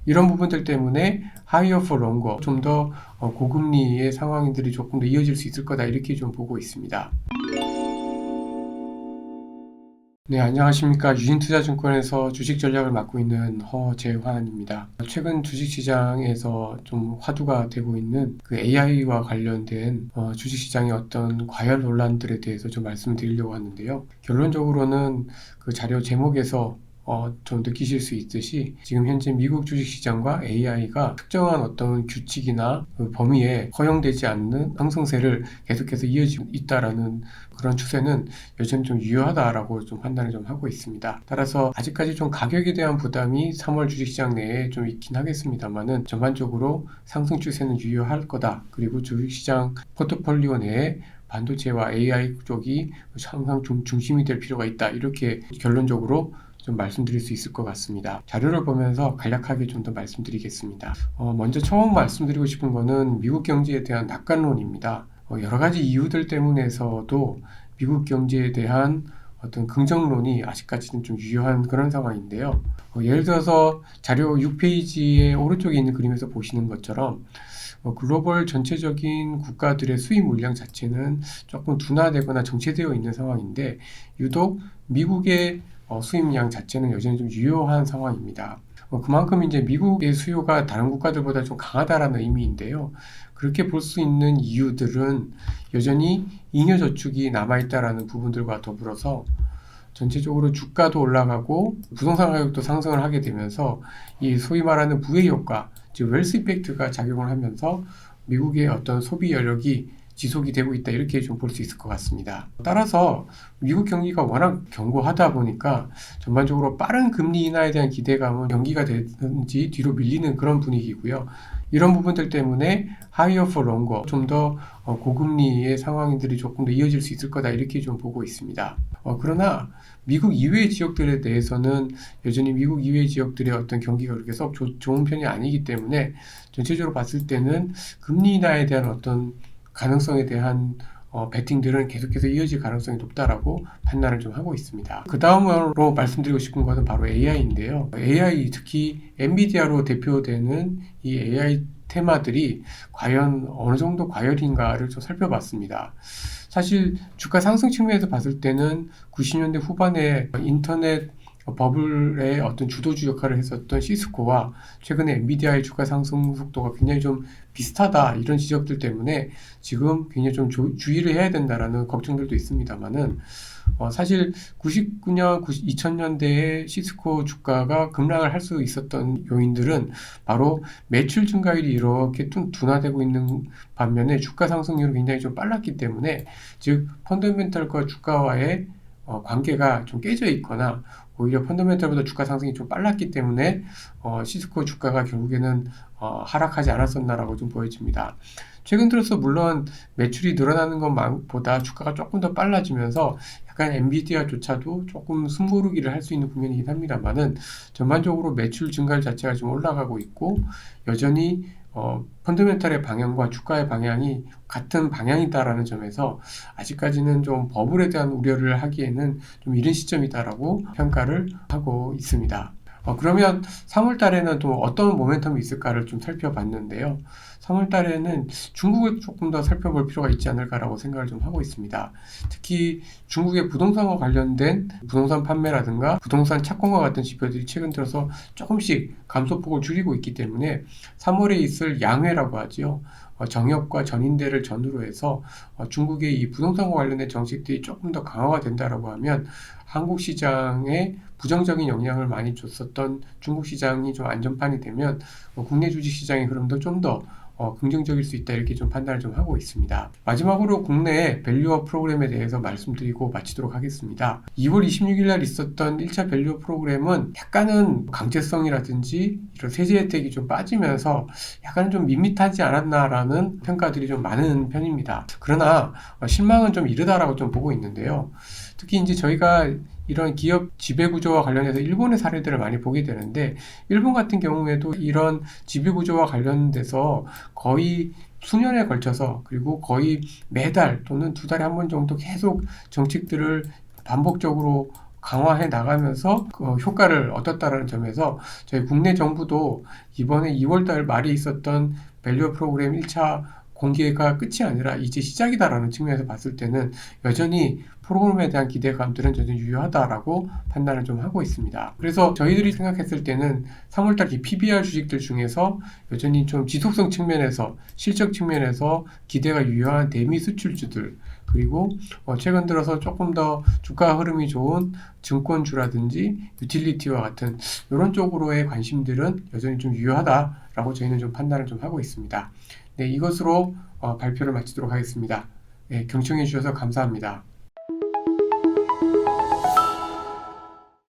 이런 부분들 때문에 higher for longer, 좀 더 고금리의 상황들이 조금 더 이어질 수 있을 거다, 이렇게 좀 보고 있습니다. 네, 안녕하십니까. 유진투자증권에서 주식 전략을 맡고 있는 허재환입니다. 최근 주식시장에서 좀 화두가 되고 있는 그 AI와 관련된 주식시장의 어떤 과열 논란들에 대해서 좀 말씀드리려고 하는데요. 결론적으로는 그 자료 제목에서 좀 느끼실 수 있듯이 지금 현재 미국 주식시장과 AI가 특정한 어떤 규칙이나 그 범위에 허용되지 않는 상승세를 계속해서 이어지고 있다라는 그런 추세는 여전히 좀 유효하다라고 좀 판단을 좀 하고 있습니다. 따라서 아직까지 좀 가격에 대한 부담이 3월 주식시장 내에 좀 있긴 하겠습니다만은 전반적으로 상승 추세는 유효할 거다. 그리고 주식시장 포트폴리오 내에 반도체와 AI 쪽이 항상 좀 중심이 될 필요가 있다. 이렇게 결론적으로 좀 말씀드릴 수 있을 것 같습니다. 자료를 보면서 간략하게 좀 더 말씀드리겠습니다. 먼저 처음 말씀드리고 싶은 거는 미국 경제에 대한 낙관론입니다. 여러 가지 이유들 때문에서도 미국 경제에 대한 어떤 긍정론이 아직까지는 좀 유효한 그런 상황인데요. 예를 들어서 자료 6페이지의 오른쪽에 있는 그림에서 보시는 것처럼 글로벌 전체적인 국가들의 수입 물량 자체는 조금 둔화되거나 정체되어 있는 상황인데 유독 미국의 수입량 자체는 여전히 좀 유효한 상황입니다. 그만큼 이제 미국의 수요가 다른 국가들보다 좀 강하다라는 의미인데요. 그렇게 볼 수 있는 이유들은 여전히 잉여 저축이 남아있다라는 부분들과 더불어서 전체적으로 주가도 올라가고 부동산 가격도 상승을 하게 되면서 이 소위 말하는 부의 효과, 즉 웰스 이펙트가 작용을 하면서 미국의 어떤 소비 여력이 지속이 되고 있다, 이렇게 좀 볼 수 있을 것 같습니다. 따라서 미국 경기가 워낙 견고하다 보니까 전반적으로 빠른 금리 인하에 대한 기대감은 연기가 되든지 뒤로 밀리는 그런 분위기고요. 이런 부분들 때문에 higher for longer, 좀 더 고금리의 상황들이 조금 더 이어질 수 있을 거다, 이렇게 좀 보고 있습니다. 그러나 미국 이외의 지역들에 대해서는 여전히 미국 이외의 지역들의 어떤 경기가 그렇게 썩 좋은 편이 아니기 때문에 전체적으로 봤을 때는 금리 인하에 대한 어떤 가능성에 대한 베팅들은 계속해서 이어질 가능성이 높다라고 판단을 좀 하고 있습니다. 그 다음으로 말씀드리고 싶은 것은 바로 AI인데요. AI, 특히 엔비디아로 대표되는 이 AI 테마들이 과연 어느 정도 과열인가를 좀 살펴봤습니다. 사실 주가 상승 측면에서 봤을 때는 90년대 후반에 인터넷 버블의 어떤 주도주 역할을 했었던 시스코와 최근에 엔비디아의 주가 상승 속도가 굉장히 좀 비슷하다, 이런 지적들 때문에 지금 굉장히 좀 주의를 해야 된다라는 걱정들도 있습니다만은 사실 99년, 2000년대에 시스코 주가가 급락을 할 수 있었던 요인들은 바로 매출 증가율이 이렇게 둔화되고 있는 반면에 주가 상승률이 굉장히 좀 빨랐기 때문에, 즉 펀더멘털과 주가와의 관계가 좀 깨져 있거나 오히려 펀더멘털보다 주가 상승이 좀 빨랐기 때문에 시스코 주가가 결국에는 하락하지 않았었나라고 좀 보여집니다. 최근 들어서 물론 매출이 늘어나는 것보다 주가가 조금 더 빨라지면서 약간 엔비디아조차도 조금 숨고르기를 할 수 있는 국면이긴 합니다만은 전반적으로 매출 증가 자체가 좀 올라가고 있고 여전히 펀더멘털의 방향과 주가의 방향이 같은 방향이다라는 점에서 아직까지는 좀 버블에 대한 우려를 하기에는 좀 이른 시점이다라고 평가를 하고 있습니다. 그러면 3월 달에는 또 어떤 모멘텀이 있을까를 좀 살펴봤는데요. 3월 달에는 중국을 조금 더 살펴볼 필요가 있지 않을까라고 생각을 좀 하고 있습니다. 특히 중국의 부동산과 관련된 부동산 판매라든가 부동산 착공과 같은 지표들이 최근 들어서 조금씩 감소폭을 줄이고 있기 때문에 3월에 있을 양회라고 하지요. 정협과 전인대를 전후로 해서 중국의 이 부동산과 관련된 정책들이 조금 더 강화가 된다라고 하면 한국 시장에 부정적인 영향을 많이 줬었던 중국 시장이 좀 안전판이 되면 국내 주식 시장의 흐름도 좀 더 긍정적일 수 있다, 이렇게 좀 판단을 좀 하고 있습니다. 마지막으로 국내 밸류업 프로그램에 대해서 말씀드리고 마치도록 하겠습니다. 2월 26일 날 있었던 1차 밸류업 프로그램은 약간은 강제성이라든지 이런 세제 혜택이 좀 빠지면서 약간 좀 밋밋하지 않았나라는 평가들이 좀 많은 편입니다. 그러나 실망은 좀 이르다라고 좀 보고 있는데요. 특히 이제 저희가 이런 기업 지배구조와 관련해서 일본의 사례들을 많이 보게 되는데, 일본 같은 경우에도 이런 지배구조와 관련돼서 거의 수년에 걸쳐서, 그리고 거의 매달 또는 두 달에 한 번 정도 계속 정책들을 반복적으로 강화해 나가면서 그 효과를 얻었다는 점에서 저희 국내 정부도 이번에 2월달 말에 있었던 밸류업 프로그램 1차 공개가 끝이 아니라 이제 시작이다라는 측면에서 봤을 때는 여전히 프로그램에 대한 기대감들은 여전히 유효하다라고 판단을 좀 하고 있습니다. 그래서 저희들이 생각했을 때는 3월달 이 PBR 주식들 중에서 여전히 좀 지속성 측면에서 실적 측면에서 기대가 유효한 대미 수출주들, 그리고 최근 들어서 조금 더 주가 흐름이 좋은 증권주라든지 유틸리티와 같은 이런 쪽으로의 관심들은 여전히 좀 유효하다라고 저희는 좀 판단을 좀 하고 있습니다. 네, 이것으로 발표를 마치도록 하겠습니다. 네, 경청해 주셔서 감사합니다.